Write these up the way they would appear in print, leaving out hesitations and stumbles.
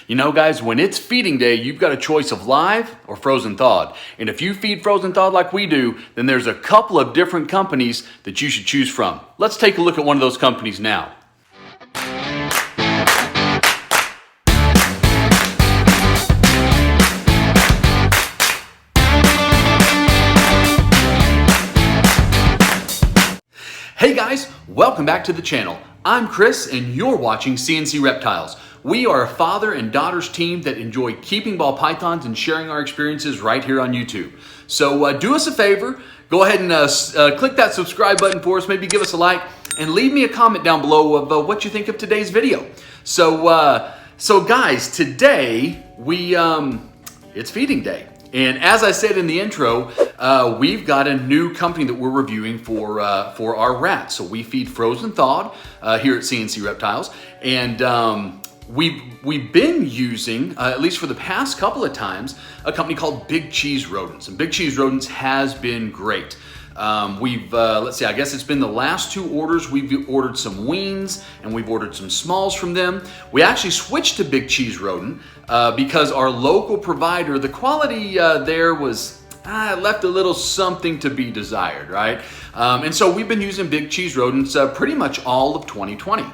You know, guys, when it's feeding day, you've got a choice of live or frozen thawed. And if you feed frozen thawed like we do, then there's a couple of different companies that you should choose from. Let's take a look at one of those companies now. Hey guys, welcome back to the channel. I'm Chris and you're watching CNC Reptiles. We are a father and daughter's team that enjoy keeping ball pythons and sharing our experiences right here on YouTube. So do us a favor, go ahead and click that subscribe button for us, maybe give us a like, and leave me a comment down below of what you think of today's video. So guys, today it's feeding day. And as I said in the intro, we've got a new company that we're reviewing for our rats. So we feed frozen thawed here at CNC Reptiles, and we've been using, at least for the past couple of times, a company called Big Cheese Rodents. And Big Cheese Rodents has been great. Let's see, I guess it's been the last two orders. We've ordered some wings and we've ordered some smalls from them. We actually switched to Big Cheese Rodent because our local provider, the quality there was left a little something to be desired, right? And so we've been using Big Cheese Rodents pretty much all of 2020.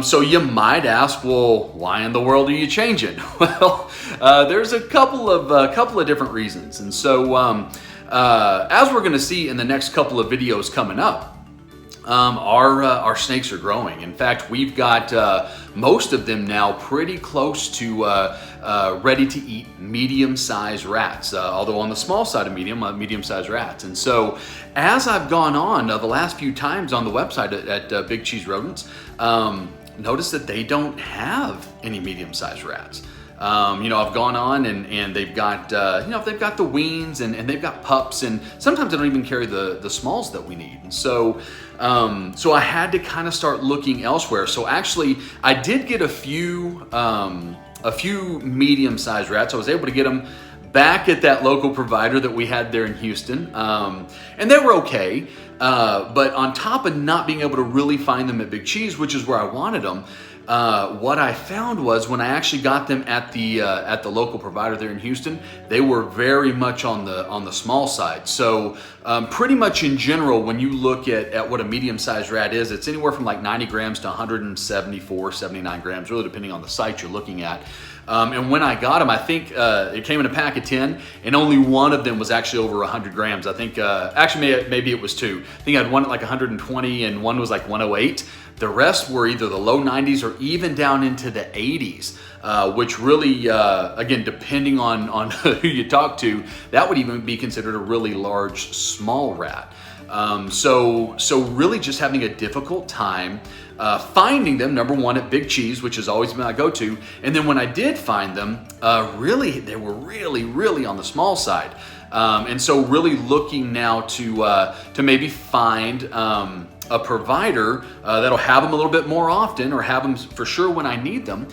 So you might ask, well, why in the world are you changing? Well, there's a couple of different reasons. And so as we're going to see in the next couple of videos coming up, our snakes are growing. In fact, we've got most of them now pretty close to ready to eat medium-sized rats, although on the small side of medium-sized rats. And so as I've gone on the last few times on the website at Big Cheese Rodents, notice that they don't have any medium-sized rats. I've gone on and they've got, they've got the weans and they've got pups, and sometimes they don't even carry the smalls that we need. And so I had to kind of start looking elsewhere. So actually I did get a few medium-sized rats. I was able to get them back at that local provider that we had there in Houston. And they were okay. But on top of not being able to really find them at Big Cheese, which is where I wanted them, what I found was when I actually got them at the local provider there in Houston, they were very much on the small side. So pretty much in general, when you look at what a medium-sized rat is, it's anywhere from like 90 grams to 174, 79 grams, really depending on the site you're looking at. And when I got them, I think it came in a pack of 10, and only one of them was actually over 100 grams. I think, actually maybe it was two. I think I had one at like 120 and one was like 108. The rest were either the low 90s or even down into the 80s, which really, again, depending on who you talk to, that would even be considered a really large, small rat. So really just having a difficult time finding them, number one, at Big Cheese, which has always been my go-to. And then when I did find them, really, they were really on the small side. And so really looking now to maybe find a provider that'll have them a little bit more often, or have them for sure when I need them.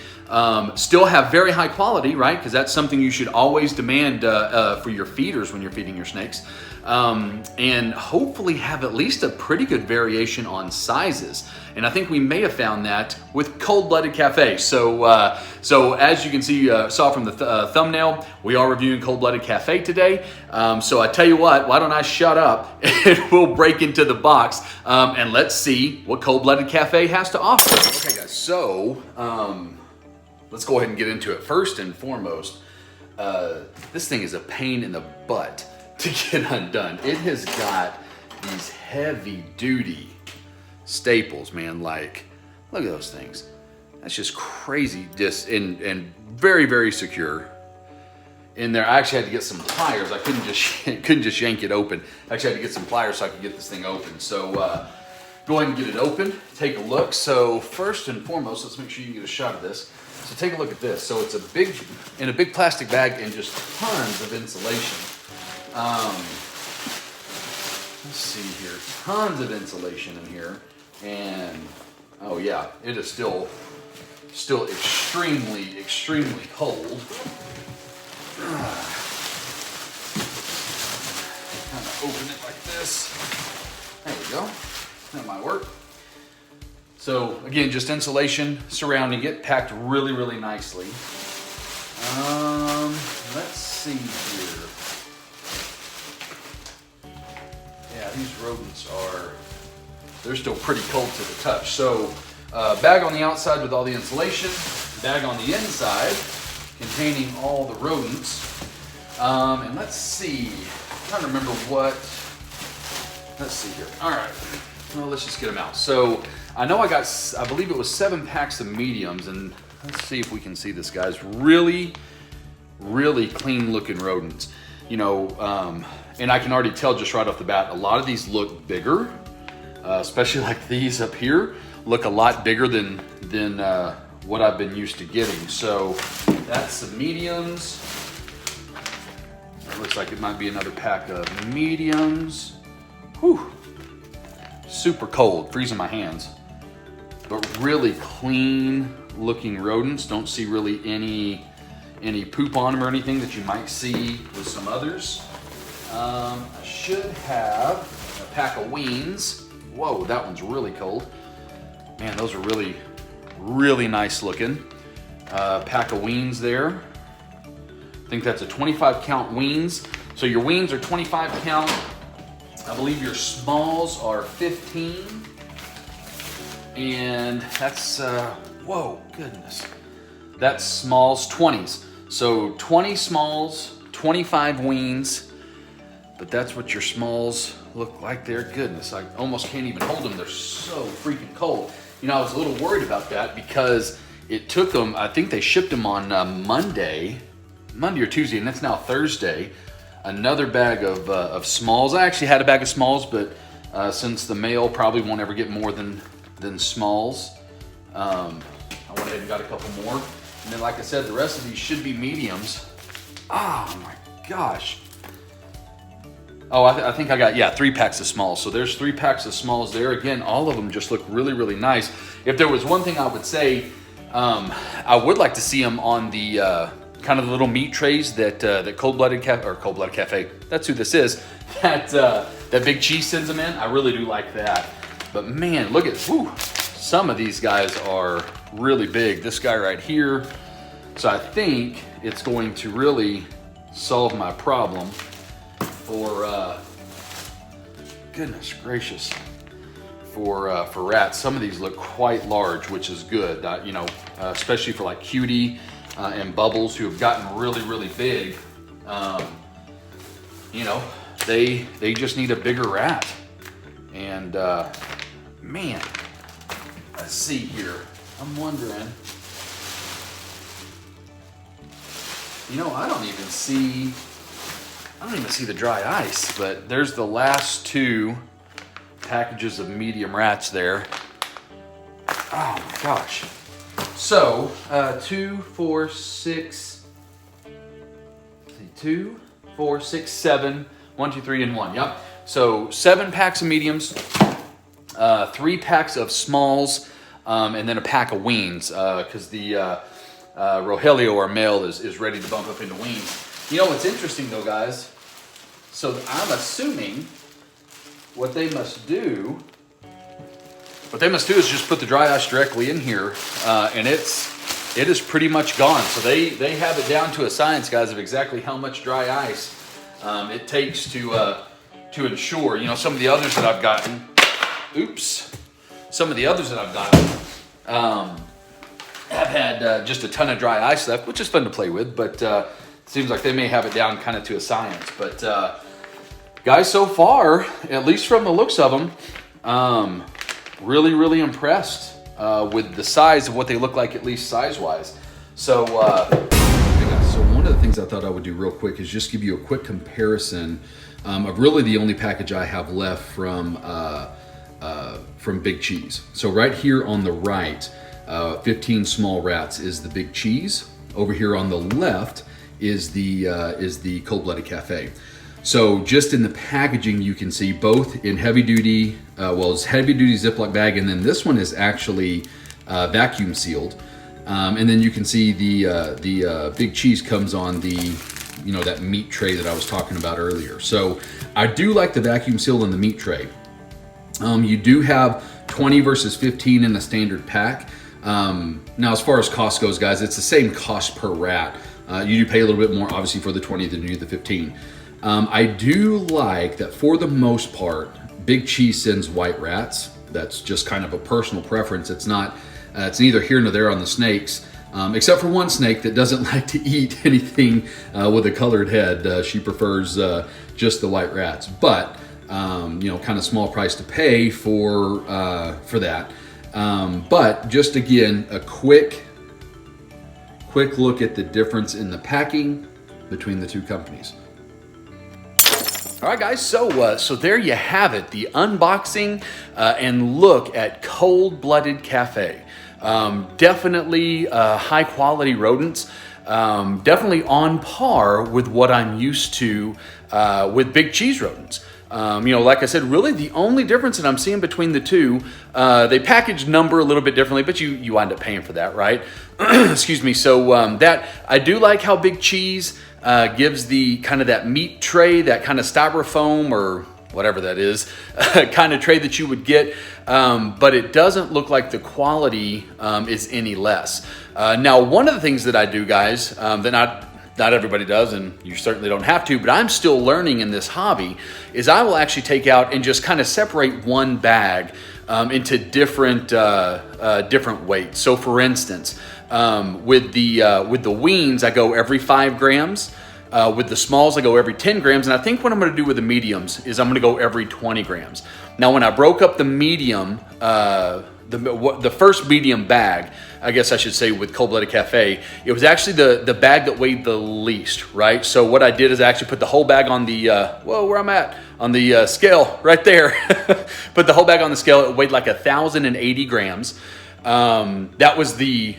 Still have very high quality, right? Because that's something you should always demand for your feeders when you're feeding your snakes. And hopefully have at least a pretty good variation on sizes. And I think we may have found that with Cold Blooded Café. So as you can see, saw from the thumbnail, we are reviewing Cold Blooded Café today. So I tell you what, why don't I shut up and we'll break into the box and let's see what Cold Blooded Café has to offer. Okay guys, so let's go ahead and get into it. First and foremost, this thing is a pain in the butt to get undone. It has got these heavy duty staples, man. Like, look at those things. That's just crazy, just and very secure in there. I actually had to get some pliers. I couldn't just yank it open. I actually had to get some pliers so I could get this thing open. So go ahead and get it open, take a look. So first and foremost, let's make sure you get a shot of this. So take a look at this. So it's in a big plastic bag and just tons of insulation. Let's see here, tons of insulation in here, and oh yeah, it is still extremely cold. Kind of open it like this. There we go. That might work. So again, just insulation surrounding it, packed really nicely. Let's see here. Yeah, these rodents they're still pretty cold to the touch. So bag on the outside with all the insulation, bag on the inside containing all the rodents. And let's see, I'm trying to remember let's see here. All right, well, let's just get them out. So I know I believe it was 7 packs of mediums, and let's see if we can see this, guys. Really, really clean looking rodents. You know, and I can already tell just right off the bat, a lot of these look bigger, especially like these up here, look a lot bigger than what I've been used to getting. So that's the mediums. It looks like it might be another pack of mediums. Whew, super cold, freezing my hands. But really clean looking rodents. Don't see really any poop on them or anything that you might see with some others. I should have a pack of weens. Whoa, that one's really cold. Man, those are really, really nice looking. Pack of weens there. I think that's a 25 count weens. So your weens are 25 count. I believe your smalls are 15. And that's, whoa, goodness. That's smalls, 20s. So 20 smalls, 25 weens, but that's what your smalls look like there. Goodness, I almost can't even hold them. They're so freaking cold. You know, I was a little worried about that because it took them, I think they shipped them on Monday or Tuesday, and that's now Thursday. Another bag of smalls. I actually had a bag of smalls, but since the male probably won't ever get more than smalls, I went ahead and got a couple more. And then, like I said, the rest of these should be mediums. Oh my gosh. Oh, I think I got, yeah, 3 packs of smalls. So there's 3 packs of smalls there. Again, all of them just look really, really nice. If there was one thing I would say, I would like to see them on the kind of the little meat trays that Cold Blooded Café, that's who this is, that Big Cheese sends them in. I really do like that. But man, look at, whew, some of these guys are really big. This guy right here. So I think it's going to really solve my problem for, goodness gracious, for rats. Some of these look quite large, which is good. You know, especially for like Cutie and Bubbles, who have gotten really, really big. You know, they just need a bigger rat. And man, let's see here. I'm wondering. You know, I don't even see the dry ice, but there's the last 2 packages of medium rats there. Oh my gosh. So, 2, 4, 6, 2, 4, 6, 7, 1, 2, 3, and 1. Yep. So 7 packs of mediums, 3 packs of smalls, and then a pack of weens, because the Rogelio, our male, is ready to bump up into weens. You know what's interesting though, guys? So I'm assuming what they must do is just put the dry ice directly in here, and it is pretty much gone. So they have it down to a science, guys, of exactly how much dry ice it takes to ensure. You know, some of the others that I've gotten, have had just a ton of dry ice left, which is fun to play with, but it seems like they may have it down kind of to a science. But guys, so far, at least from the looks of them, really, really impressed with the size of what they look like, at least size-wise. So, so one of the things I thought I would do real quick is just give you a quick comparison of really the only package I have left from Big Cheese. So right here on the right, 15 small rats is the Big Cheese. Over here on the left is the Cold Blooded Café. So just in the packaging, you can see both in heavy duty, it's heavy duty Ziploc bag, and then this one is actually vacuum sealed. And then you can see the Big Cheese comes on the, you know, that meat tray that I was talking about earlier. So I do like the vacuum sealed on the meat tray. You do have 20 versus 15 in the standard pack. Now, as far as cost goes, guys, it's the same cost per rat You do pay a little bit more, obviously, for the 20 than you do the 15. I do like that for the most part, Big Cheese sends white rats. That's just kind of a personal preference. It's not, it's neither here nor there on the snakes, except for one snake that doesn't like to eat anything with a colored head. She prefers just the white rats, but you know, kind of small price to pay for that. But just again, a quick look at the difference in the packing between the two companies. All right, guys, so there you have it, the unboxing and look at Cold Blooded Café. Definitely high quality rodents, definitely on par with what I'm used to with Big Cheese rodents. You know, like I said, really the only difference that I'm seeing between the two, they package number a little bit differently, but you wind up paying for that, right? Excuse me. So that I do like how Big Cheese gives the kind of that meat tray, that kind of styrofoam or whatever that is, kind of tray that you would get, but it doesn't look like the quality is any less. Now, one of the things that I do, guys, that not everybody does, and you certainly don't have to, but I'm still learning in this hobby, is I will actually take out and just kind of separate one bag into different weights. So for instance, with the weens, I go every 5 grams. With the smalls, I go every 10 grams. And I think what I'm gonna do with the mediums is I'm gonna go every 20 grams. Now, when I broke up the medium, the first medium bag, I guess I should say, with Cold Blooded Café, it was actually the bag that weighed the least, right? So what I did is I actually put the whole bag on the, where I'm at, on the scale right there. Put the whole bag on the scale. It weighed like 1,080 grams. That was the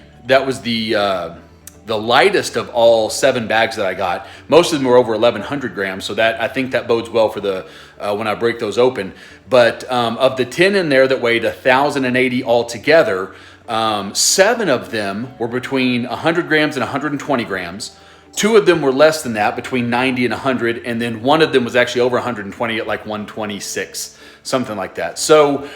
lightest of all 7 bags that I got. Most of them were over 1,100 grams, so that I think that bodes well for the when I break those open. But of the 10 in there that weighed 1,080 altogether, 7 of them were between 100 grams and 120 grams. 2 of them were less than that, between 90 and 100, and then 1 of them was actually over 120 at like 126, something like that. So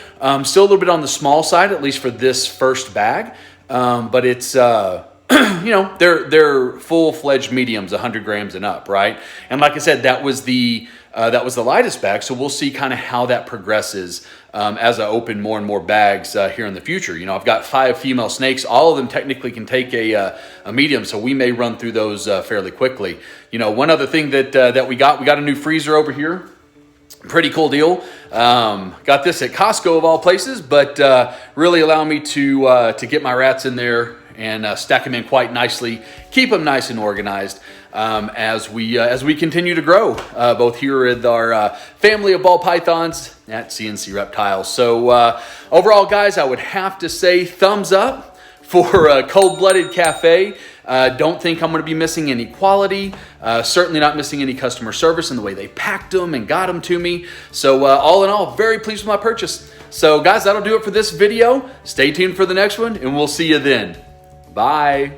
still a little bit on the small side, at least for this first bag, but it's you know, they're full-fledged mediums, 100 grams and up, right? And like I said, that was the lightest bag, so we'll see kind of how that progresses as I open more and more bags here in the future. You know, I've got 5 female snakes. All of them technically can take a medium, so we may run through those fairly quickly. You know, one other thing that we got a new freezer over here. Pretty cool deal. Got this at Costco of all places, but really allow me to get my rats in there and stack them in quite nicely, keep them nice and organized as we continue to grow, both here with our family of ball pythons at CNC Reptiles. So overall, guys, I would have to say thumbs up for Cold Blooded Café. Don't think I'm going to be missing any quality, certainly not missing any customer service in the way they packed them and got them to me. So all in all, very pleased with my purchase. So guys, that'll do it for this video. Stay tuned for the next one, and we'll see you then. Bye.